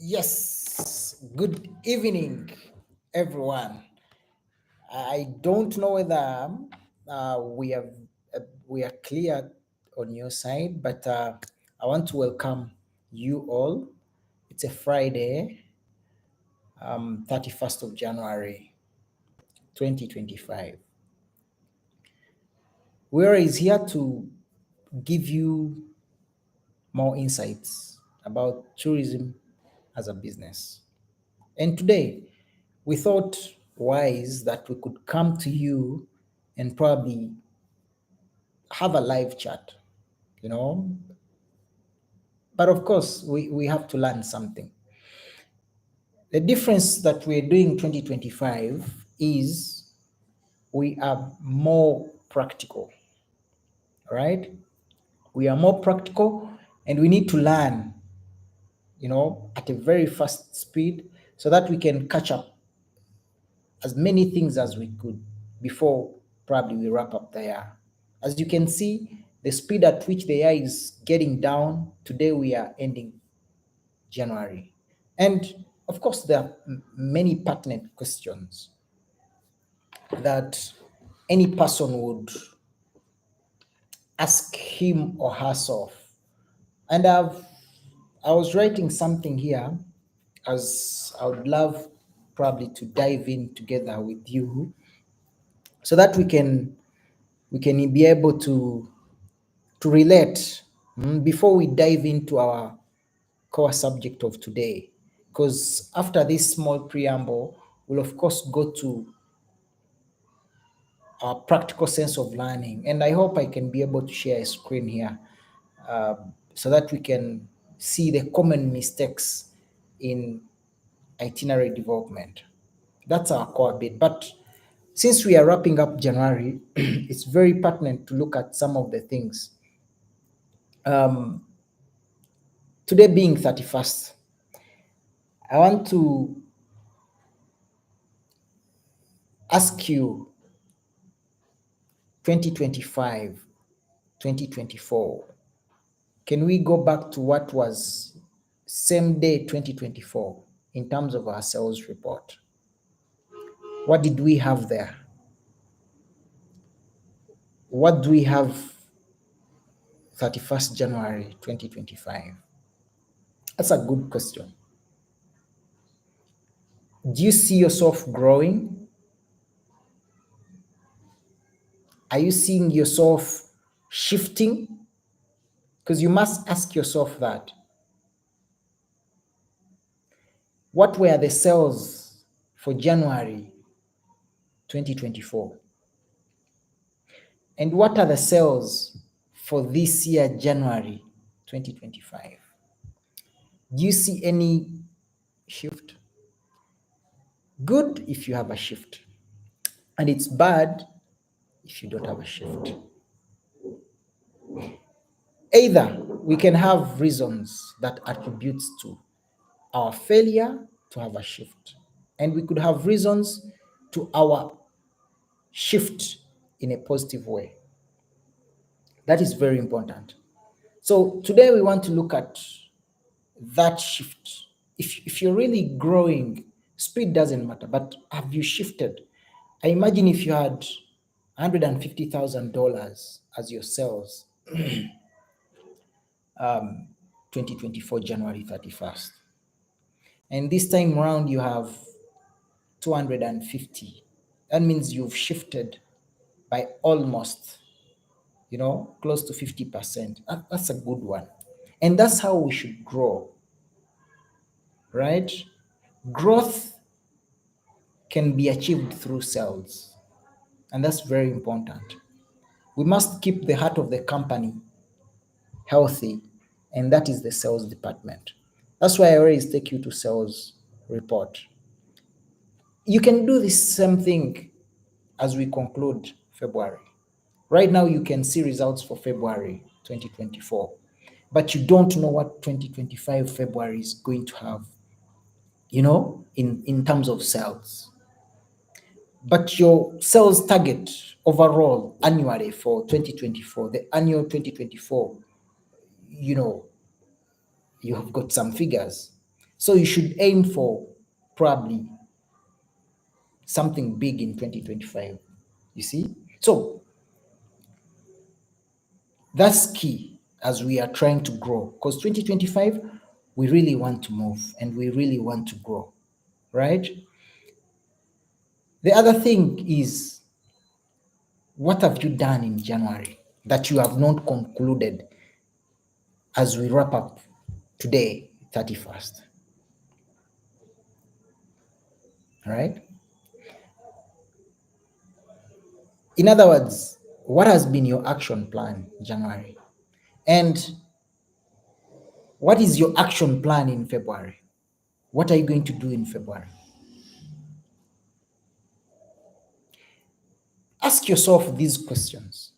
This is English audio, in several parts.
Yes, good evening, everyone. I don't know whether we are clear on your side, but I want to welcome you all. It's a Friday, 31st of January, 2025. Where is here to give you more insights about tourism as a business. And today, we thought wise that we could come to you and probably have a live chat, you know. But of course, we have to learn something. The difference that we're doing 2025 is we are more practical, right? We are more practical and we need to learn, at a very fast speed so that we can catch up as many things as we could before probably we wrap up the year. As you can see, the speed at which the year is getting down, today we are ending January. And of course, there are many pertinent questions that any person would ask him or herself. And I was writing something here as I would love probably to dive in together with you so that we can be able to relate before we dive into our core subject of today. Because after this small preamble, we'll of course go to our practical sense of learning. And I hope I can be able to share a screen here so that we can see the common mistakes in itinerary development. That's our core bit. But since we are wrapping up January, it's very pertinent to look at some of the things. Today being 31st, I want to ask you 2025, 2024. Can we go back to what was same day 2024 in terms of our sales report? What did we have there? What do we have 31st January 2025? That's a good question. Do you see yourself growing? Are you seeing yourself shifting? Because you must ask yourself that. What were the sales for January 2024? And what are the sales for this year, January 2025? Do you see any shift? Good if you have a shift, and it's bad if you don't have a shift. Either we can have reasons that attributes to our failure to have a shift, and we could have reasons to our shift in a positive way. That is very important. So today we want to look at that shift. If you're really growing, speed doesn't matter, but have you shifted? I imagine if you had $150,000 as your sales 2024 January 31st, and this time around you have 250, that means you've shifted by almost close to 50%. That's a good one. And that's how we should grow, right? Growth can be achieved through sales, and that's very important. We must keep the heart of the company healthy, and that is the sales department. That's why I always take you to sales report. You can do the same thing as we conclude February. Right now, you can see results for February 2024, but you don't know what 2025 February is going to have, in terms of sales. But your sales target overall annually for 2024, the annual 2024, you have got some figures. So you should aim for probably something big in 2025. You see? So that's key as we are trying to grow, because 2025, we really want to move and we really want to grow, right? The other thing is, what have you done in January that you have not concluded as we wrap up today, 31st? Right? In other words, what has been your action plan January? And what is your action plan in February? What are you going to do in February? Ask yourself these questions.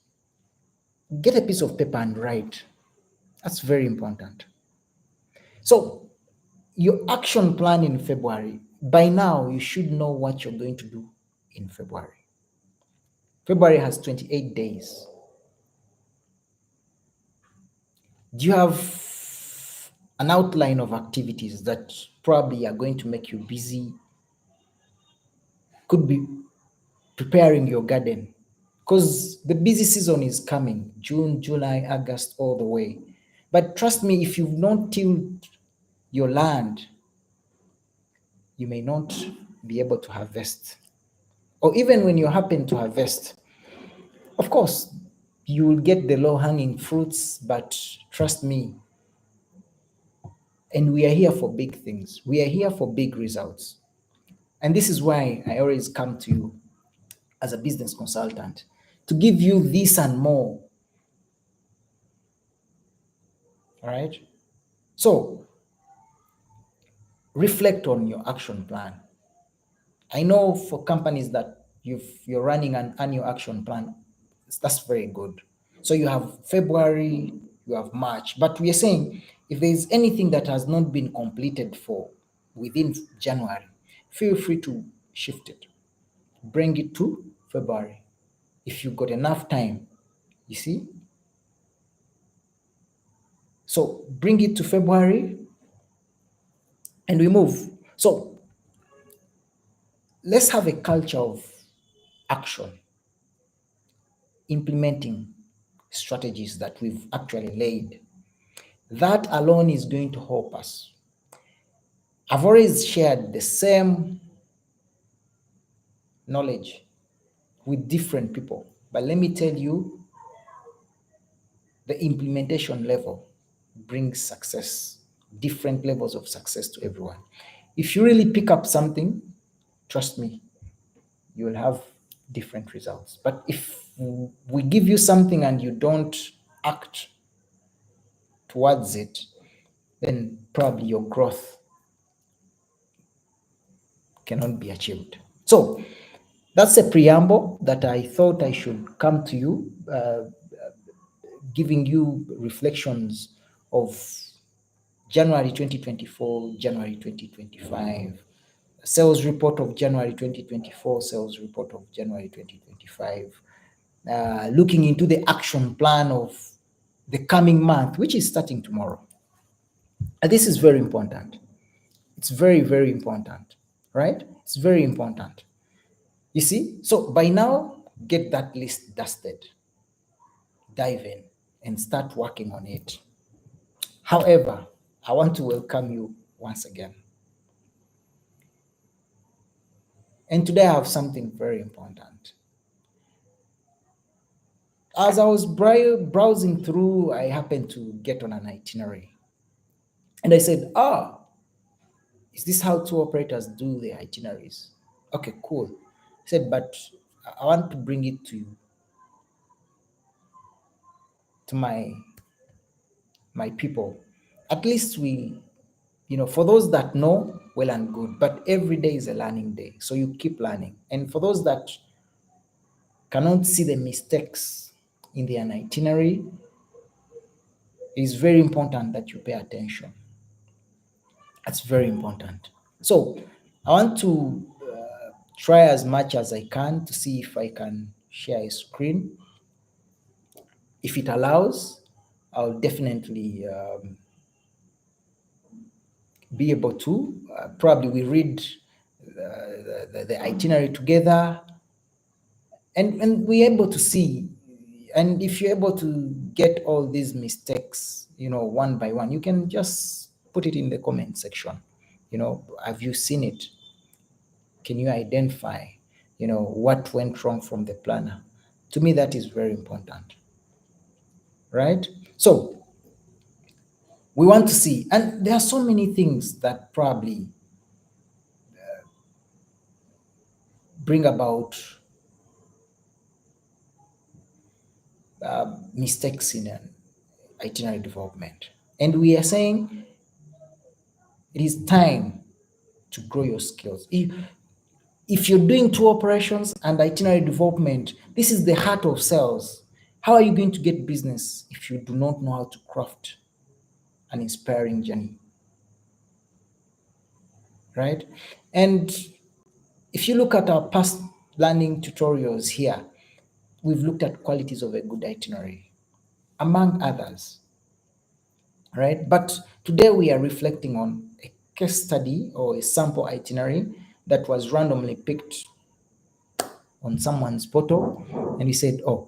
Get a piece of paper and write. That's very important. So, your action plan in February, by now you should know what you're going to do in February. February has 28 days. Do you have an outline of activities that probably are going to make you busy? Could be preparing your garden, because the busy season is coming, June, July, August, all the way. But trust me, if you've not tilled your land, you may not be able to harvest. Or even when you happen to harvest, of course, you will get the low hanging fruits, but trust me, and we are here for big things. We are here for big results. And this is why I always come to you as a business consultant to give you this and more. All right. So reflect on your action plan. I know for companies that you're running an annual action plan, that's very good. So you have February, you have March, but we are saying if there's anything that has not been completed for within January, feel free to shift it, bring it to February if you've got enough time. You see? So bring it to February and we move. So let's have a culture of action, implementing strategies that we've actually laid. That alone is going to help us. I've always shared the same knowledge with different people, but let me tell you, the implementation level brings success, different levels of success to everyone. If you really pick up something, trust me, you will have different results. But if we give you something and you don't act towards it, then probably your growth cannot be achieved. So that's a preamble that I thought I should come to you, giving you reflections of January 2024, January 2025, sales report of January 2024, sales report of January 2025, looking into the action plan of the coming month, which is starting tomorrow. And this is very important. It's very, very important, right? It's very important. You see? So by now, get that list dusted, dive in, and start working on it. However, I want to welcome you once again. And today I have something very important. As I was browsing through, I happened to get on an itinerary. And I said, is this how tour operators do their itineraries? Okay, cool. I said, but I want to bring it to you, to my people. At least for those that know, well and good, but every day is a learning day. So you keep learning. And for those that cannot see the mistakes in their itinerary, it is very important that you pay attention. That's very important. So I want to try as much as I can to see if I can share a screen. If it allows, I'll definitely be be able to, probably we read the itinerary together, and we're able to see. And if you're able to get all these mistakes, one by one, you can just put it in the comment section. Have you seen it? Can you identify, what went wrong from the planner? To me, that is very important, right? So we want to see, and there are so many things that probably bring about mistakes in an itinerary development. And we are saying it is time to grow your skills. If you're doing tour operations and itinerary development, this is the heart of sales. How are you going to get business if you do not know how to craft an inspiring journey? Right? And if you look at our past learning tutorials here, we've looked at qualities of a good itinerary, among others. Right? But today we are reflecting on a case study or a sample itinerary that was randomly picked on someone's portal, and he said, oh,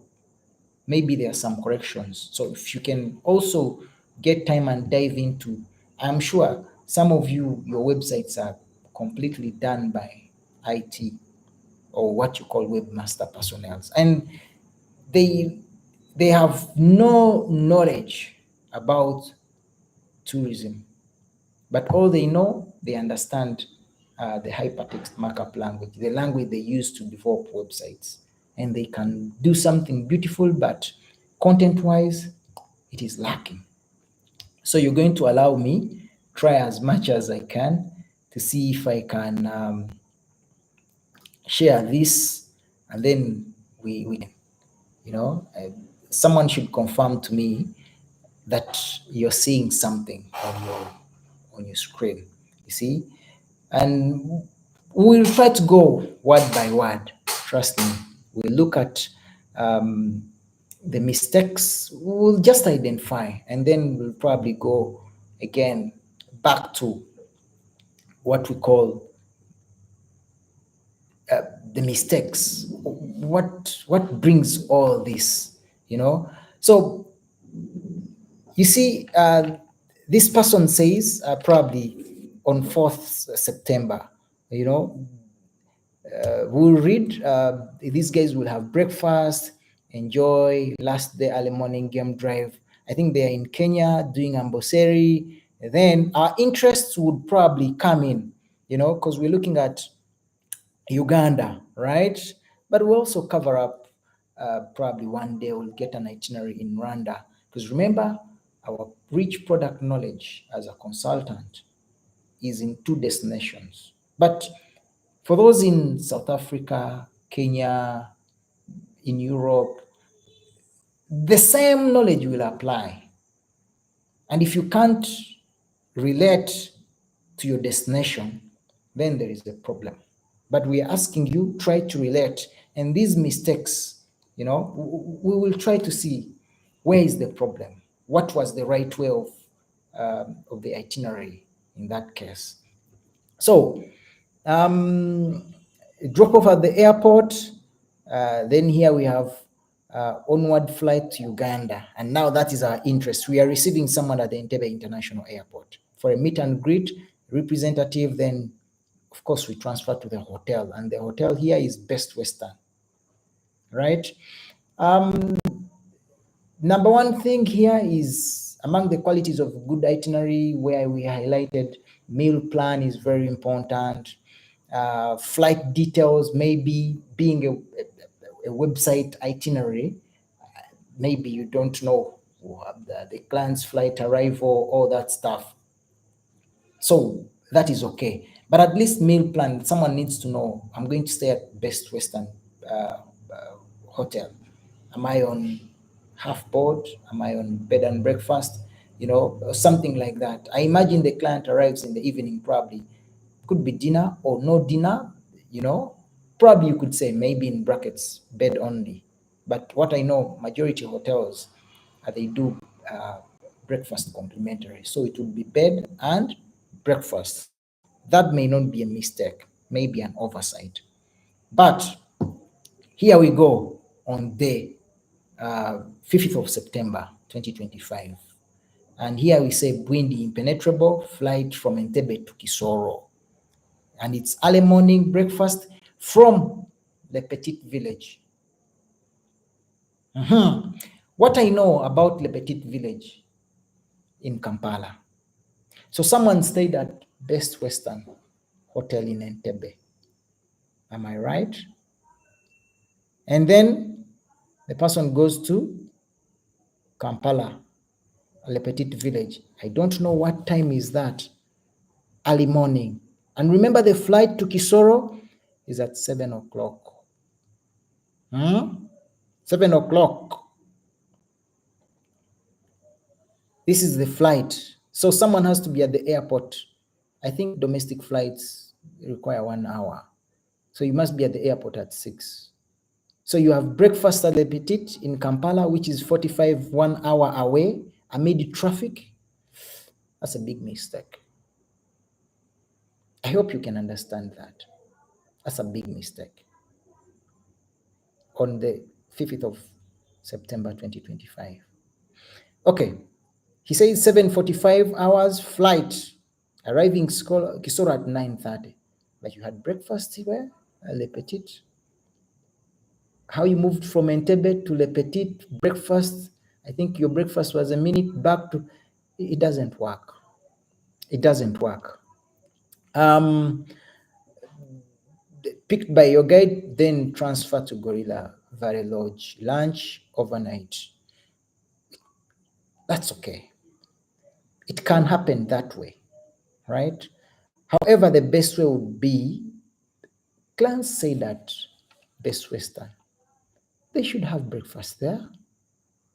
maybe there are some corrections. So if you can also get time and dive into, I'm sure some of you, your websites are completely done by IT or what you call webmaster personnel, and they they have no knowledge about tourism, but all they know, they understand the hypertext markup language, the language they use to develop websites, and they can do something beautiful, but content-wise, it is lacking. So you're going to allow me try as much as I can to see if I can share this, and then we someone should confirm to me that you're seeing something on your screen. You see, and we'll try to go word by word. Trust me. We'll look at the mistakes. We'll just identify, and then we'll probably go again back to what we call the mistakes. What brings all this? So you see, this person says probably on 4th September, we'll read, these guys will have breakfast, enjoy, last day early morning game drive. I think they are in Kenya doing Amboseli. Then our interests would probably come in, because we're looking at Uganda, right? But we'll also cover up, probably one day we'll get an itinerary in Rwanda. Because remember, our rich product knowledge as a consultant is in 2 destinations. But for those in South Africa, Kenya, in Europe, the same knowledge will apply. And if you can't relate to your destination, then there is a problem. But we are asking you, try to relate. And these mistakes, we will try to see where is the problem. What was the right way of the itinerary in that case? So, drop off at the airport. Then here we have onward flight to Uganda. And now that is our interest. We are receiving someone at the Entebbe International Airport for a meet and greet representative. Then, of course, we transfer to the hotel. And the hotel here is Best Western, right? Number one thing here is among the qualities of good itinerary, where we highlighted meal plan is very important. Flight details, maybe being a website itinerary, maybe you don't know the client's flight arrival, all that stuff. So that is okay. But at least meal plan, someone needs to know, I'm going to stay at Best Western hotel. Am I on half board? Am I on bed and breakfast? Something like that. I imagine the client arrives in the evening, probably. Could be dinner or no dinner, Probably you could say maybe in brackets, bed only. But what I know, majority hotels, they do breakfast complimentary. So it would be bed and breakfast. That may not be a mistake, maybe an oversight. But here we go on day 5th of September 2025. And here we say Bwindi Impenetrable, flight from Entebbe to Kisoro. And it's early morning breakfast from the Petit Village. What I know about the Petit Village in Kampala. So someone stayed at Best Western Hotel in Entebbe. Am I right? And then the person goes to Kampala, Le Petit Village. I don't know what time is that. Early morning. And remember, the flight to Kisoro is at 7 o'clock. 7 o'clock. This is the flight. So someone has to be at the airport. I think domestic flights require 1 hour. So you must be at the airport at 6. So you have breakfast at the Petit in Kampala, which is 1 hour away amid traffic. That's a big mistake. I hope you can understand that. That's a big mistake. On the 5th of September 2025. Okay. He says 7:45 hours flight, arriving Kisoro at 9:30. But you had breakfast here, Le Petit. How you moved from Entebbe to Le Petit, breakfast, I think your breakfast was a minute back to, it doesn't work. It doesn't work. Picked by your guide, then transfer to Gorilla Valley Lodge, lunch overnight. That's okay. It can happen that way, right? However, the best way would be, clients say that Best Western, they should have breakfast there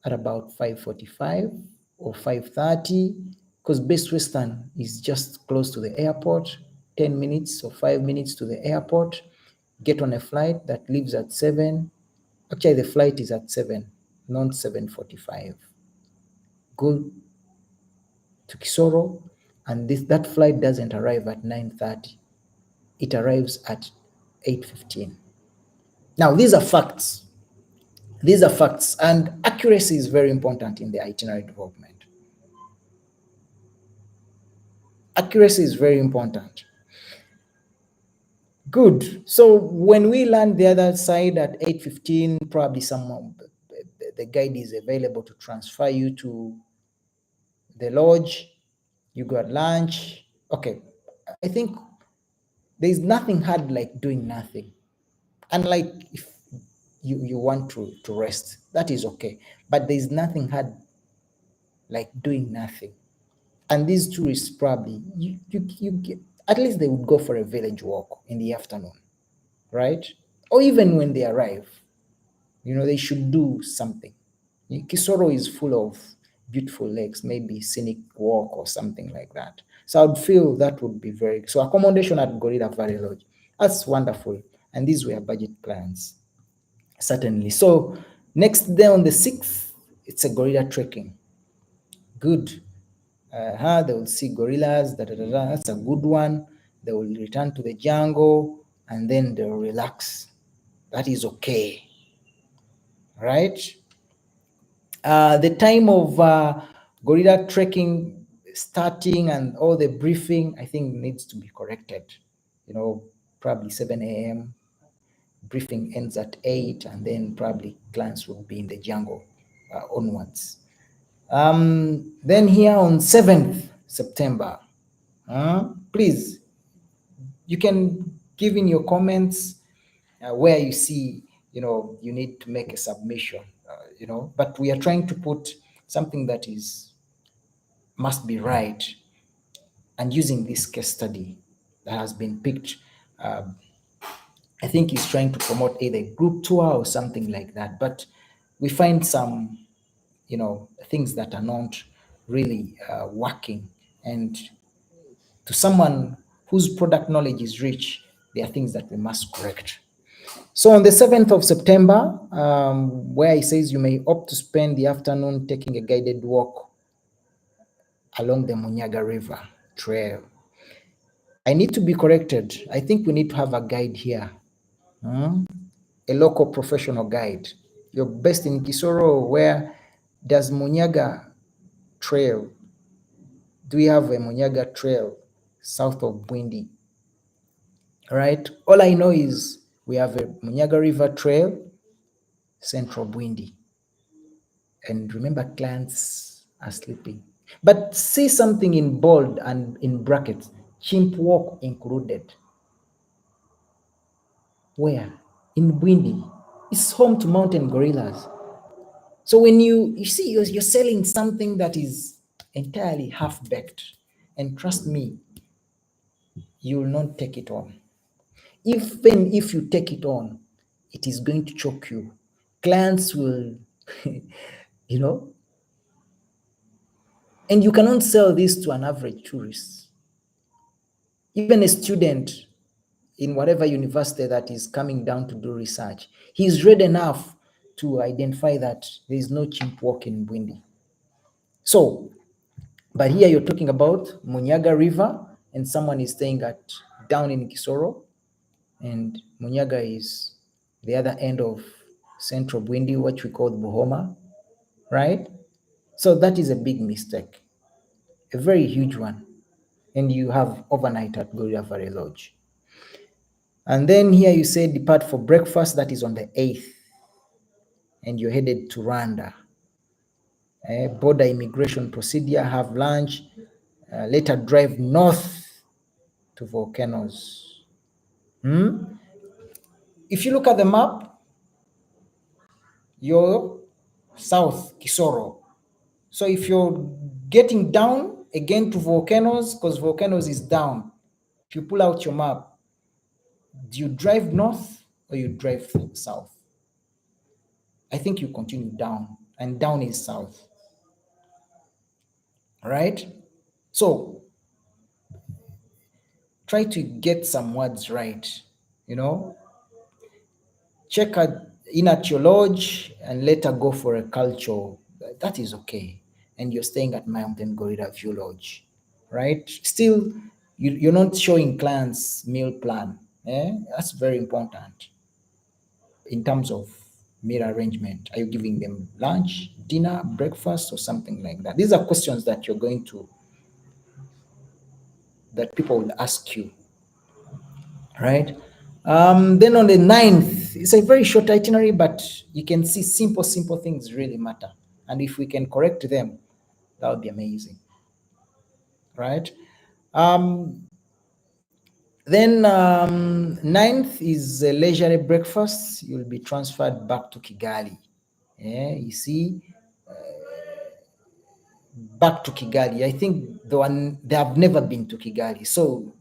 at about 5:45 or 5:30, because Best Western is just close to the airport, 10 minutes or 5 minutes to the airport. Get on a flight that leaves at 7. Actually, the flight is at 7, not 7:45. Go to Kisoro, and that flight doesn't arrive at 9:30. It arrives at 8:15. Now, these are facts. These are facts, and accuracy is very important in the itinerary development. Accuracy is very important. Good. So when we land the other side at 8:15, probably someone, the guide is available to transfer you to the lodge. You got lunch. Okay. I think there's nothing hard like doing nothing. Unlike if you want to rest, that is okay. But there's nothing hard like doing nothing. And these tourists probably, you get, at least they would go for a village walk in the afternoon, right? Or even when they arrive, they should do something. Kisoro is full of beautiful lakes, maybe scenic walk or something like that. So I would feel that would be so accommodation at Gorilla Valley Lodge, that's wonderful. And these were budget plans, certainly. So next day on the 6th, it's a gorilla trekking. Good. They will see gorillas, that's a good one. They will return to the jungle and then they'll relax. That is okay, right? The time of gorilla trekking starting and all the briefing, I think needs to be corrected. Probably 7 a.m. Briefing ends at 8, and then probably clients will be in the jungle onwards. Then here on 7th September, please, you can give in your comments where you see, you need to make a submission, but we are trying to put something that must be right, and using this case study that has been picked, I think he's trying to promote either group tour or something like that, but we find some things that are not really working, and to someone whose product knowledge is rich, there are things that we must correct. So on the 7th of September, where he says you may opt to spend the afternoon taking a guided walk along the Munyaga River Trail. I need to be corrected. I think we need to have a guide here. A local professional guide. You're based in Kisoro. Where does Munyaga Trail? Do we have a Munyaga Trail south of Bwindi? All right. All I know is we have a Munyaga River Trail, central Bwindi. And remember, clients are sleeping. But see something in bold and in brackets, chimp walk included. Where? In Bwindi. It's home to mountain gorillas. So when you see you're selling something that is entirely half-baked, and trust me, you will not take it on. Even if you take it on, it is going to choke you. Clients will, you know, and you cannot sell this to an average tourist. Even a student in whatever university that is coming down to do research, he's read enough to identify that there is no chimp walk in Bwindi. So, but here you're talking about Munyaga River, and someone is staying down in Kisoro, and Munyaga is the other end of central Bwindi, what we call Buhoma, right? So that is a big mistake, a very huge one. And you have overnight at Gorilla Valley Lodge. And then here you say depart for breakfast, that is on the 8th, and you're headed to Rwanda. Border immigration procedure, have lunch, later drive north to volcanoes. If you look at the map, you're south Kisoro. So if you're getting down again to volcanoes, because volcanoes is down, if you pull out your map, do you drive north or you drive south? I think you continue down, and down is south. All right? So try to get some words right, check in at your lodge and later go for a culture. That is okay. And you're staying at Mountain Gorilla View Lodge, right? Still, you're not showing clients meal plan. That's very important in terms of meal arrangement. Are you giving them lunch, dinner, breakfast, or something like that? These are questions that that people will ask you, right? Then on the 9th, it's a very short itinerary, but you can see simple things really matter. And if we can correct them, that would be amazing, right? Then 9th is a leisurely breakfast. You'll be transferred back to Kigali. Yeah, you see, back to Kigali. I think they have never been to Kigali, so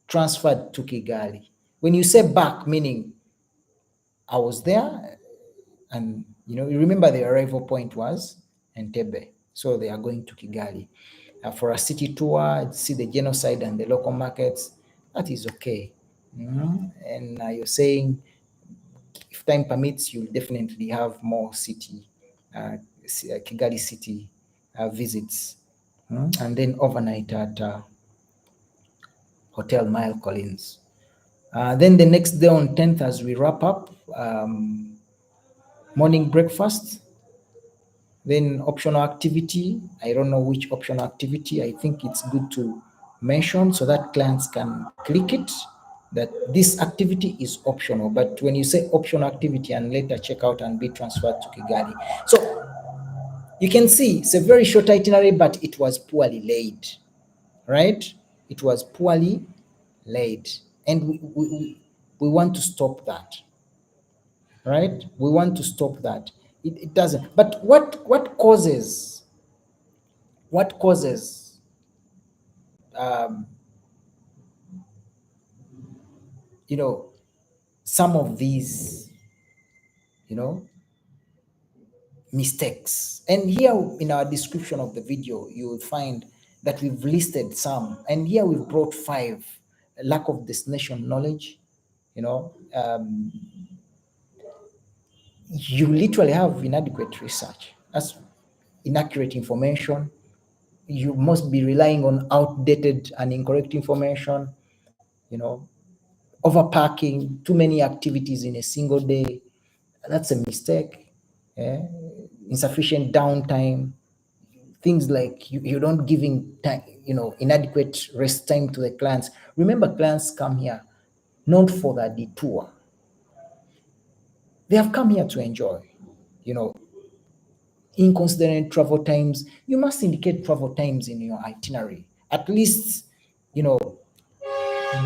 transferred to Kigali. When you say back, meaning I was there, and you remember the arrival point was Entebbe, so they are going to Kigali for a city tour, see the genocide and the local markets. That is okay. And you're saying if time permits, you'll definitely have more Kigali city visits, and then overnight at Hotel Mile Collins. Then the next day on 10th, as we wrap up, morning breakfast, then optional activity. I don't know which optional activity. I think it's good to mention so that clients can click it, that this activity is optional. But when you say optional activity and later check out and be transferred to Kigali. So you can see it's a very short itinerary, but it was poorly laid, right? It was poorly laid. And we want to stop that, right? We want to stop that. It doesn't. But what causes um, some of these mistakes? And here in our description of the video, you will find that we've listed some, and here we've brought 5. Lack of destination knowledge. You literally have inadequate research. That's inaccurate information. You must be relying on outdated and incorrect information. you know, overpacking, too many activities in a single day. That's a mistake. eh? Insufficient downtime, things like you don't giving time, inadequate rest time to the clients. Remember, clients come here not for the detour. They have come here to enjoy. You know, Inconsiderate travel times. You must indicate travel times in your itinerary. At least, you know,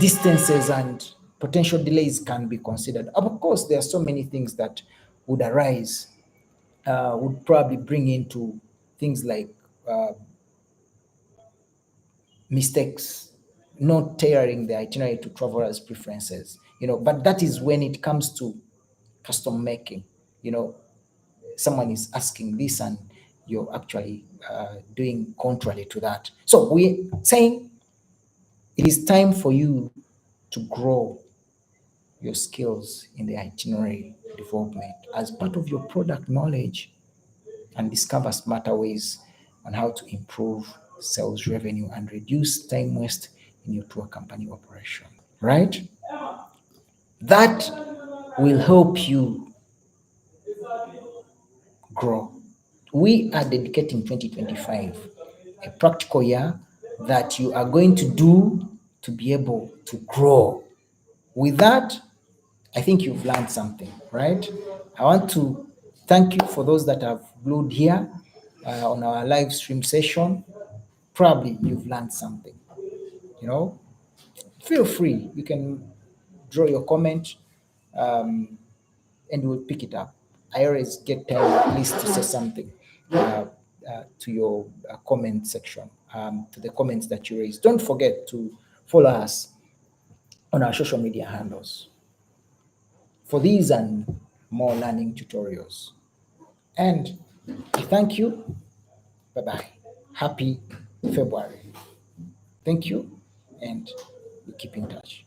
distances and potential delays can be considered. Of course, there are so many things that would arise, would probably bring into things like uh, mistakes, not tailoring the itinerary to travelers' preferences. But that is when it comes to custom making. You know, someone is asking this and you're actually doing contrary to that. So we're saying it is time for you to grow your skills in the itinerary development as part of your product knowledge and discover smarter ways on how to improve sales revenue and reduce time waste in your tour company operation. Right? That will help you grow. We are dedicating 2025, a practical year that you are going to do to be able to grow. With that, I think you've learned something, right? I want to thank you for those that have glued here on our live stream session. Probably you've learned something. You know, Feel free. You can draw your comment, and we'll pick it up. I always get time at least to say something to your comment section, to the comments that you raise. Don't forget to follow us on our social media handles for these and more learning tutorials. And I thank you. Bye bye. Happy February. Thank you, and we keep in touch.